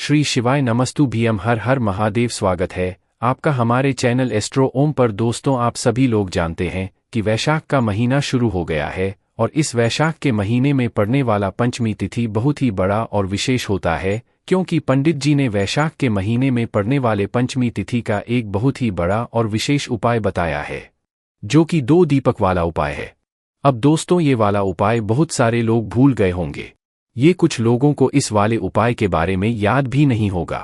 श्री शिवाय नमस्तु भीम हर हर महादेव। स्वागत है आपका हमारे चैनल एस्ट्रो ओम पर। दोस्तों, आप सभी लोग जानते हैं कि वैशाख का महीना शुरू हो गया है और इस वैशाख के महीने में पड़ने वाला पंचमी तिथि बहुत ही बड़ा और विशेष होता है, क्योंकि पंडित जी ने वैशाख के महीने में पड़ने वाले पंचमी तिथि का एक बहुत ही बड़ा और विशेष उपाय बताया है, जो कि 2 दीपक वाला उपाय है। अब दोस्तों, ये वाला उपाय बहुत सारे लोग भूल गए होंगे। ये कुछ लोगों को इस वाले उपाय के बारे में याद भी नहीं होगा।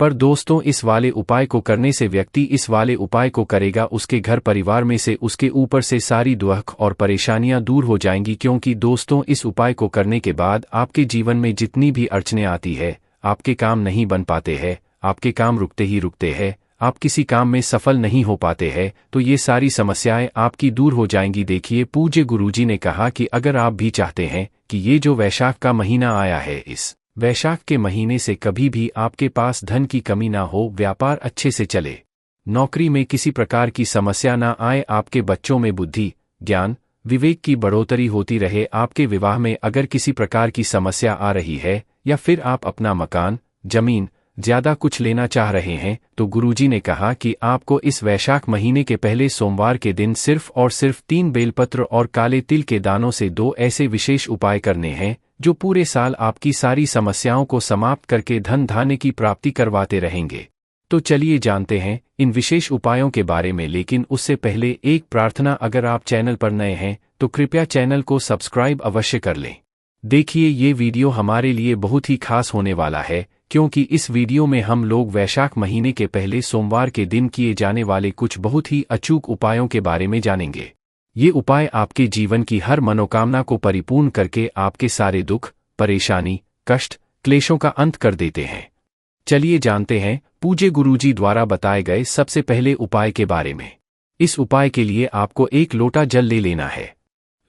पर दोस्तों, इस वाले उपाय को करने से व्यक्ति इस वाले उपाय को करेगा, उसके घर परिवार में से उसके ऊपर से सारी दुख और परेशानियां दूर हो जाएंगी। क्योंकि दोस्तों, इस उपाय को करने के बाद आपके जीवन में जितनी भी अड़चनें आती है, आपके काम नहीं बन पाते हैं, आपके काम रुकते ही रुकते हैं, आप किसी काम में सफल नहीं हो पाते हैं, तो ये सारी समस्याएं आपकी दूर हो जाएंगी। देखिए, पूज्य गुरुजी ने कहा कि अगर आप भी चाहते हैं कि ये जो वैशाख का महीना आया है, इस वैशाख के महीने से कभी भी आपके पास धन की कमी ना हो, व्यापार अच्छे से चले, नौकरी में किसी प्रकार की समस्या ना आए, आपके बच्चों में बुद्धि, ज्ञान, विवेक की बढ़ोतरी होती रहे, आपके विवाह में अगर किसी प्रकार की समस्या आ रही है, या फिर आप अपना मकान, जमीन ज्यादा कुछ लेना चाह रहे हैं, तो गुरुजी ने कहा कि आपको इस वैशाख महीने के पहले सोमवार के दिन सिर्फ और सिर्फ 3 बेलपत्र और काले तिल के दानों से 2 ऐसे विशेष उपाय करने हैं, जो पूरे साल आपकी सारी समस्याओं को समाप्त करके धन धान्य की प्राप्ति करवाते रहेंगे। तो चलिए जानते हैं इन विशेष उपायों के बारे में। लेकिन उससे पहले एक प्रार्थना, अगर आप चैनल पर नए हैं तो कृपया चैनल को सब्सक्राइब अवश्य कर लें। देखिए, ये वीडियो हमारे लिए बहुत ही खास होने वाला है, क्योंकि इस वीडियो में हम लोग वैशाख महीने के पहले सोमवार के दिन किए जाने वाले कुछ बहुत ही अचूक उपायों के बारे में जानेंगे। ये उपाय आपके जीवन की हर मनोकामना को परिपूर्ण करके आपके सारे दुख, परेशानी, कष्ट, क्लेशों का अंत कर देते हैं। चलिए जानते हैं पूज्य गुरुजी द्वारा बताए गए सबसे पहले उपाय के बारे में। इस उपाय के लिए आपको 1 लोटा जल ले लेना है।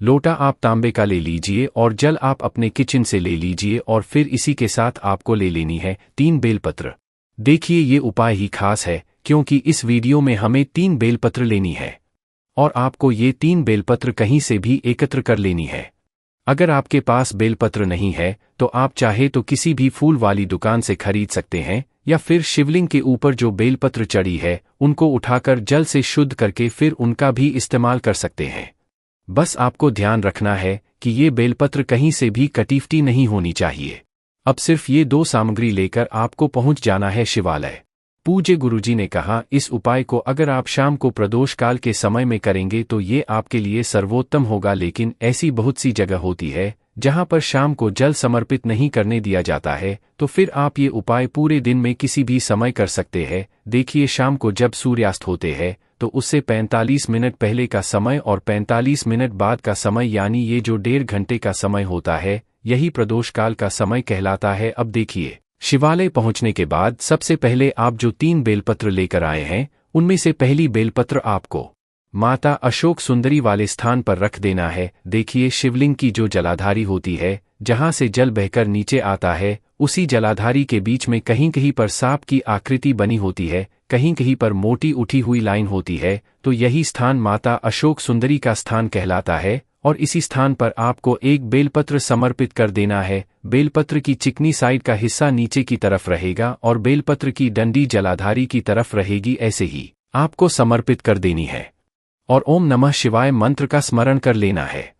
लोटा आप तांबे का ले लीजिए और जल आप अपने किचन से ले लीजिए, और फिर इसी के साथ आपको ले लेनी है 3 बेलपत्र। देखिए, ये उपाय ही खास है, क्योंकि इस वीडियो में हमें 3 बेलपत्र लेनी है और आपको ये 3 बेलपत्र कहीं से भी एकत्र कर लेनी है। अगर आपके पास बेलपत्र नहीं है तो आप चाहे तो किसी भी फूल वाली दुकान से खरीद सकते हैं, या फिर शिवलिंग के ऊपर जो बेलपत्र चढ़ी है उनको उठाकर जल से शुद्ध करके फिर उनका भी इस्तेमाल कर सकते हैं। बस आपको ध्यान रखना है कि ये बेलपत्र कहीं से भी कटीफटी नहीं होनी चाहिए। अब सिर्फ ये 2 सामग्री लेकर आपको पहुंच जाना है शिवालय। पूज्य गुरुजी ने कहा, इस उपाय को अगर आप शाम को प्रदोष काल के समय में करेंगे तो ये आपके लिए सर्वोत्तम होगा। लेकिन ऐसी बहुत सी जगह होती है जहां पर शाम को जल समर्पित नहीं करने दिया जाता है, तो फिर आप ये उपाय पूरे दिन में किसी भी समय कर सकते हैं। देखिए, शाम को जब सूर्यास्त होते हैं तो उससे 45 मिनट पहले का समय और 45 मिनट बाद का समय, यानी ये जो 1.5 घंटे का समय होता है, यही प्रदोष काल का समय कहलाता है। अब देखिए, शिवालय पहुंचने के बाद सबसे पहले आप जो 3 बेलपत्र लेकर आए हैं, उनमें से पहली बेलपत्र आपको माता अशोक सुंदरी वाले स्थान पर रख देना है। देखिए, शिवलिंग की जो जलाधारी होती है, जहां से जल बहकर नीचे आता है, उसी जलाधारी के बीच में कहीं कहीं पर सांप की आकृति बनी होती है, कहीं कहीं पर मोटी उठी हुई लाइन होती है, तो यही स्थान माता अशोक सुंदरी का स्थान कहलाता है। और इसी स्थान पर आपको 1 बेलपत्र समर्पित कर देना है। बेलपत्र की चिकनी साइड का हिस्सा नीचे की तरफ रहेगा और बेलपत्र की डंडी जलाधारी की तरफ रहेगी। ऐसे ही आपको समर्पित कर देनी है और ओम नमः शिवाय मंत्र का स्मरण कर लेना है।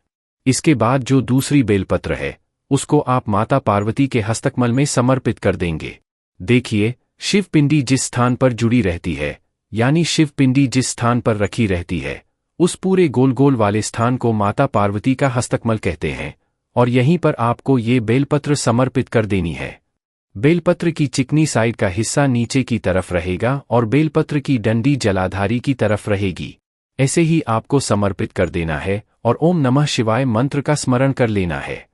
इसके बाद जो दूसरी बेलपत्र है, उसको आप माता पार्वती के हस्तकमल में समर्पित कर देंगे। देखिए, शिव पिंडी जिस स्थान पर जुड़ी रहती है, यानी शिव पिंडी जिस स्थान पर रखी रहती है, उस पूरे गोल गोल वाले स्थान को माता पार्वती का हस्तकमल कहते हैं, और यहीं पर आपको ये बेलपत्र समर्पित कर देनी है। बेलपत्र की चिकनी साइड का हिस्सा नीचे की तरफ रहेगा और बेलपत्र की डंडी जलाधारी की तरफ रहेगी। ऐसे ही आपको समर्पित कर देना है और ओम नमः शिवाय मंत्र का स्मरण कर लेना है।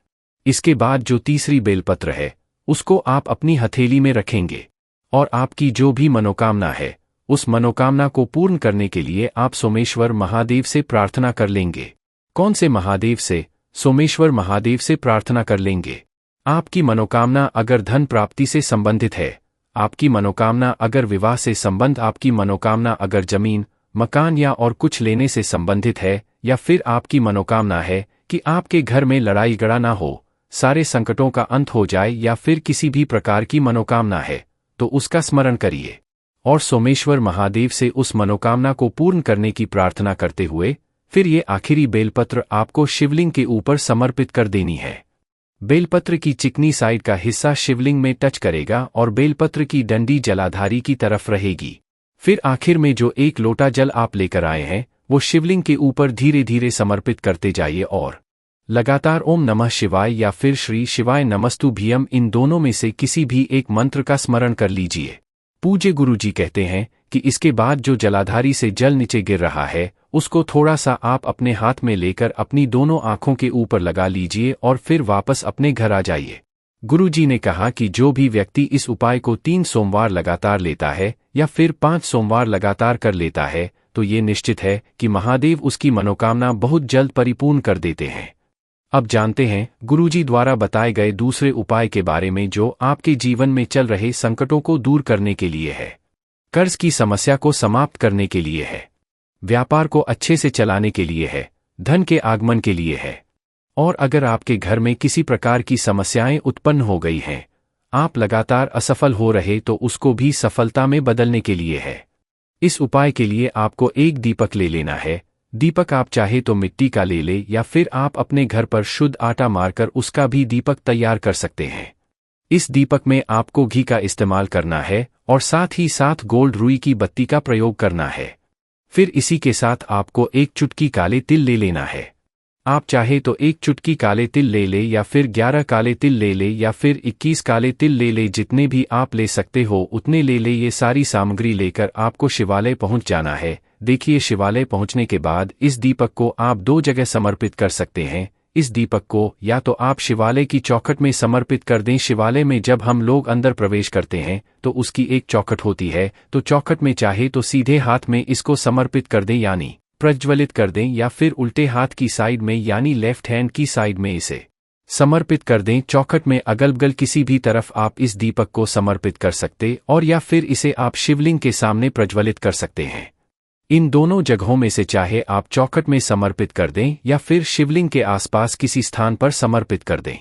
इसके बाद जो तीसरी बेलपत्र है, उसको आप अपनी हथेली में रखेंगे और आपकी जो भी मनोकामना है, उस मनोकामना को पूर्ण करने के लिए आप सोमेश्वर महादेव से प्रार्थना कर लेंगे। कौन से महादेव से? सोमेश्वर महादेव से प्रार्थना कर लेंगे। आपकी मनोकामना अगर धन प्राप्ति से संबंधित है, आपकी मनोकामना अगर विवाह से संबंध, आपकी मनोकामना अगर जमीन, मकान या और कुछ लेने से संबंधित है, या फिर आपकी मनोकामना है कि आपके घर में लड़ाई झगड़ा ना हो, सारे संकटों का अंत हो जाए या फिर किसी भी प्रकार की मनोकामना है तो उसका स्मरण करिए और सोमेश्वर महादेव से उस मनोकामना को पूर्ण करने की प्रार्थना करते हुए फिर ये आखिरी बेलपत्र आपको शिवलिंग के ऊपर समर्पित कर देनी है। बेलपत्र की चिकनी साइड का हिस्सा शिवलिंग में टच करेगा और बेलपत्र की डंडी जलाधारी की तरफ रहेगी। फिर आखिर में जो एक लोटा जल आप लेकर आए हैं वो शिवलिंग के ऊपर धीरे धीरे समर्पित करते जाइए और लगातार ओम नमः शिवाय या फिर श्री शिवाय नमस्तुभ्यम इन दोनों में से किसी भी एक मंत्र का स्मरण कर लीजिए। पूज्य गुरुजी कहते हैं कि इसके बाद जो जलाधारी से जल नीचे गिर रहा है उसको थोड़ा सा आप अपने हाथ में लेकर अपनी दोनों आंखों के ऊपर लगा लीजिए और फिर वापस अपने घर आ जाइए। गुरुजी ने कहा कि जो भी व्यक्ति इस उपाय को 3 सोमवार लगातार लेता है या फिर 5 सोमवार लगातार कर लेता है तो ये निश्चित है कि महादेव उसकी मनोकामना बहुत जल्द परिपूर्ण कर देते हैं। अब जानते हैं गुरुजी द्वारा बताए गए दूसरे उपाय के बारे में जो आपके जीवन में चल रहे संकटों को दूर करने के लिए है, कर्ज की समस्या को समाप्त करने के लिए है, व्यापार को अच्छे से चलाने के लिए है, धन के आगमन के लिए है। और अगर आपके घर में किसी प्रकार की समस्याएं उत्पन्न हो गई हैं, आप लगातार असफल हो रहे तो उसको भी सफलता में बदलने के लिए है। इस उपाय के लिए आपको एक दीपक ले लेना है। दीपक आप चाहे तो मिट्टी का ले ले या फिर आप अपने घर पर शुद्ध आटा मारकर उसका भी दीपक तैयार कर सकते हैं। इस दीपक में आपको घी का इस्तेमाल करना है और साथ ही साथ गोल्ड रुई की बत्ती का प्रयोग करना है। फिर इसी के साथ आपको एक चुटकी काले तिल ले लेना है। आप चाहे तो एक चुटकी काले तिल ले ले या फिर 11 काले तिल ले ले या फिर 21 काले तिल ले ले, जितने भी आप ले सकते हो उतने ले ले। ये सारी सामग्री लेकर आपको शिवालय पहुंच जाना है। देखिए, शिवालय पहुंचने के बाद इस दीपक को आप 2 जगह समर्पित कर सकते हैं। इस दीपक को या तो आप शिवालय की चौखट में समर्पित कर दें। शिवालय में जब हम लोग अंदर प्रवेश करते हैं तो उसकी एक चौखट होती है, तो चौखट में चाहे तो सीधे हाथ में इसको समर्पित कर दें यानी प्रज्वलित कर दें, या फिर उल्टे हाथ की साइड में यानी लेफ्ट हैंड की साइड में इसे समर्पित कर दें। चौखट में अगल बगल किसी भी तरफ आप इस दीपक को समर्पित कर सकते और या फिर इसे आप शिवलिंग के सामने प्रज्वलित कर सकते हैं। इन दोनों जगहों में से चाहे आप चौखट में समर्पित कर दें या फिर शिवलिंग के आसपास किसी स्थान पर समर्पित कर दें।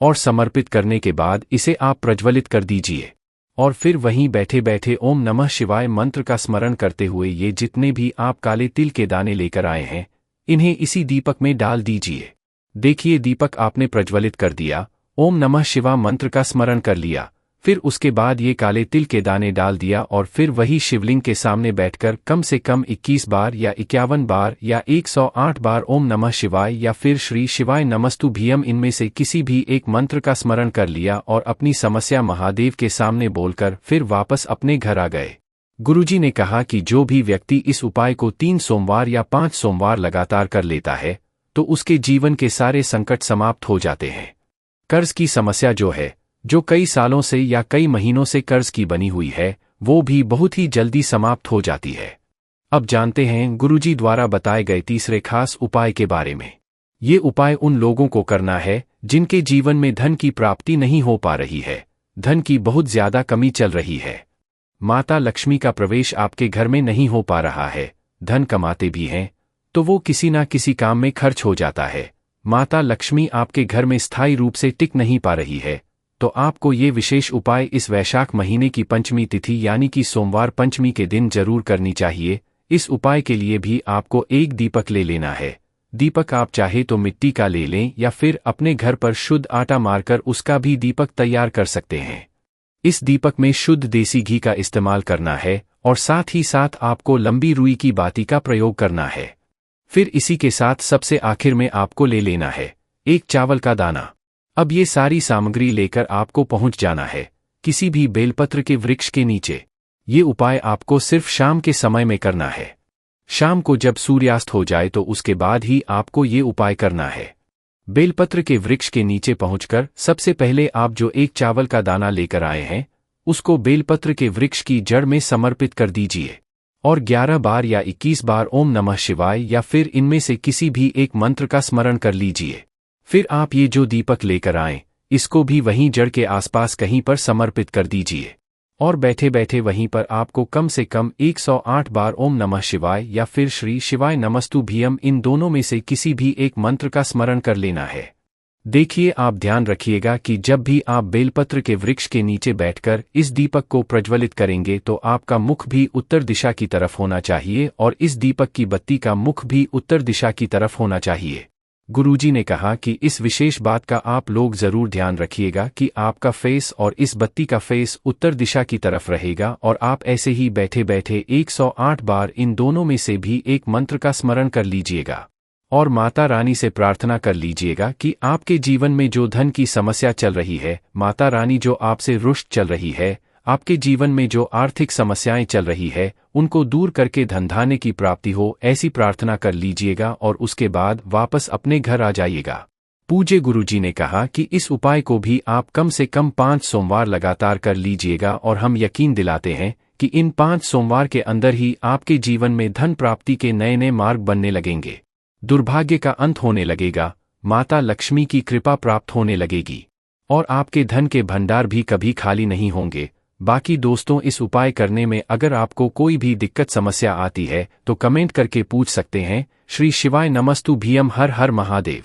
और समर्पित करने के बाद इसे आप प्रज्वलित कर दीजिए और फिर वहीं बैठे बैठे ओम नमः शिवाय मंत्र का स्मरण करते हुए ये जितने भी आप काले तिल के दाने लेकर आए हैं इन्हें इसी दीपक में डाल दीजिए। देखिए, दीपक आपने प्रज्वलित कर दिया, ओम नमः शिवाय मंत्र का स्मरण कर लिया, फिर उसके बाद ये काले तिल के दाने डाल दिया और फिर वही शिवलिंग के सामने बैठकर कम से कम 21 बार या 51 बार या 108 बार ओम नमः शिवाय या फिर श्री शिवाय नमस्तुभ्यम इनमें से किसी भी एक मंत्र का स्मरण कर लिया और अपनी समस्या महादेव के सामने बोलकर फिर वापस अपने घर आ गए। गुरुजी ने कहा कि जो भी व्यक्ति इस उपाय को 3 सोमवार या 5 सोमवार लगातार कर लेता है तो उसके जीवन के सारे संकट समाप्त हो जाते हैं। कर्ज की समस्या जो कई सालों से या कई महीनों से कर्ज की बनी हुई है वो भी बहुत ही जल्दी समाप्त हो जाती है। अब जानते हैं गुरुजी द्वारा बताए गए तीसरे खास उपाय के बारे में। ये उपाय उन लोगों को करना है जिनके जीवन में धन की प्राप्ति नहीं हो पा रही है, धन की बहुत ज्यादा कमी चल रही है, माता लक्ष्मी का प्रवेश आपके घर में नहीं हो पा रहा है, धन कमाते भी हैं तो वो किसी ना किसी काम में खर्च हो जाता है, माता लक्ष्मी आपके घर में स्थायी रूप से टिक नहीं पा रही है, तो आपको ये विशेष उपाय इस वैशाख महीने की पंचमी तिथि यानी कि सोमवार पंचमी के दिन जरूर करनी चाहिए। इस उपाय के लिए भी आपको एक दीपक ले लेना है। दीपक आप चाहे तो मिट्टी का ले लें या फिर अपने घर पर शुद्ध आटा मारकर उसका भी दीपक तैयार कर सकते हैं। इस दीपक में शुद्ध देसी घी का इस्तेमाल करना है और साथ ही साथ आपको लंबी रुई की बाती का प्रयोग करना है। फिर इसी के साथ सबसे आखिर में आपको ले लेना है एक चावल का दाना। अब ये सारी सामग्री लेकर आपको पहुंच जाना है किसी भी बेलपत्र के वृक्ष के नीचे। ये उपाय आपको सिर्फ शाम के समय में करना है। शाम को जब सूर्यास्त हो जाए तो उसके बाद ही आपको ये उपाय करना है। बेलपत्र के वृक्ष के नीचे पहुंचकर सबसे पहले आप जो एक चावल का दाना लेकर आए हैं उसको बेलपत्र के वृक्ष की जड़ में समर्पित कर दीजिए और 11 बार या 21 बार ओम नमः शिवाय या फिर इनमें से किसी भी एक मंत्र का स्मरण कर लीजिए। फिर आप ये जो दीपक लेकर आएं इसको भी वहीं जड़ के आसपास कहीं पर समर्पित कर दीजिए और बैठे बैठे वहीं पर आपको कम से कम 108 बार ओम नमः शिवाय या फिर श्री शिवाय नमस्तुभ्यम इन दोनों में से किसी भी एक मंत्र का स्मरण कर लेना है। देखिए, आप ध्यान रखिएगा कि जब भी आप बेलपत्र के वृक्ष के नीचे बैठकर इस दीपक को प्रज्वलित करेंगे तो आपका मुख भी उत्तर दिशा की तरफ होना चाहिए और इस दीपक की बत्ती का मुख भी उत्तर दिशा की तरफ होना चाहिए। गुरुजी ने कहा कि इस विशेष बात का आप लोग जरूर ध्यान रखिएगा कि आपका फेस और इस बत्ती का फेस उत्तर दिशा की तरफ रहेगा और आप ऐसे ही बैठे बैठे 108 बार इन दोनों में से भी एक मंत्र का स्मरण कर लीजिएगा और माता रानी से प्रार्थना कर लीजिएगा कि आपके जीवन में जो धन की समस्या चल रही है, माता रानी जो आपसे रुष्ट चल रही है, आपके जीवन में जो आर्थिक समस्याएं चल रही है, उनको दूर करके धनधान्य की प्राप्ति हो, ऐसी प्रार्थना कर लीजिएगा और उसके बाद वापस अपने घर आ जाइएगा। पूज्य गुरुजी ने कहा कि इस उपाय को भी आप कम से कम 5 सोमवार लगातार कर लीजिएगा और हम यकीन दिलाते हैं कि इन 5 सोमवार के अंदर ही आपके जीवन में धन प्राप्ति के नए नए मार्ग बनने लगेंगे, दुर्भाग्य का अंत होने लगेगा, माता लक्ष्मी की कृपा प्राप्त होने लगेगी और आपके धन के भंडार भी कभी खाली नहीं होंगे। बाकी दोस्तों, इस उपाय करने में अगर आपको कोई भी दिक्कत समस्या आती है तो कमेंट करके पूछ सकते हैं। श्री शिवाय नमस्तु भीम, हर हर महादेव।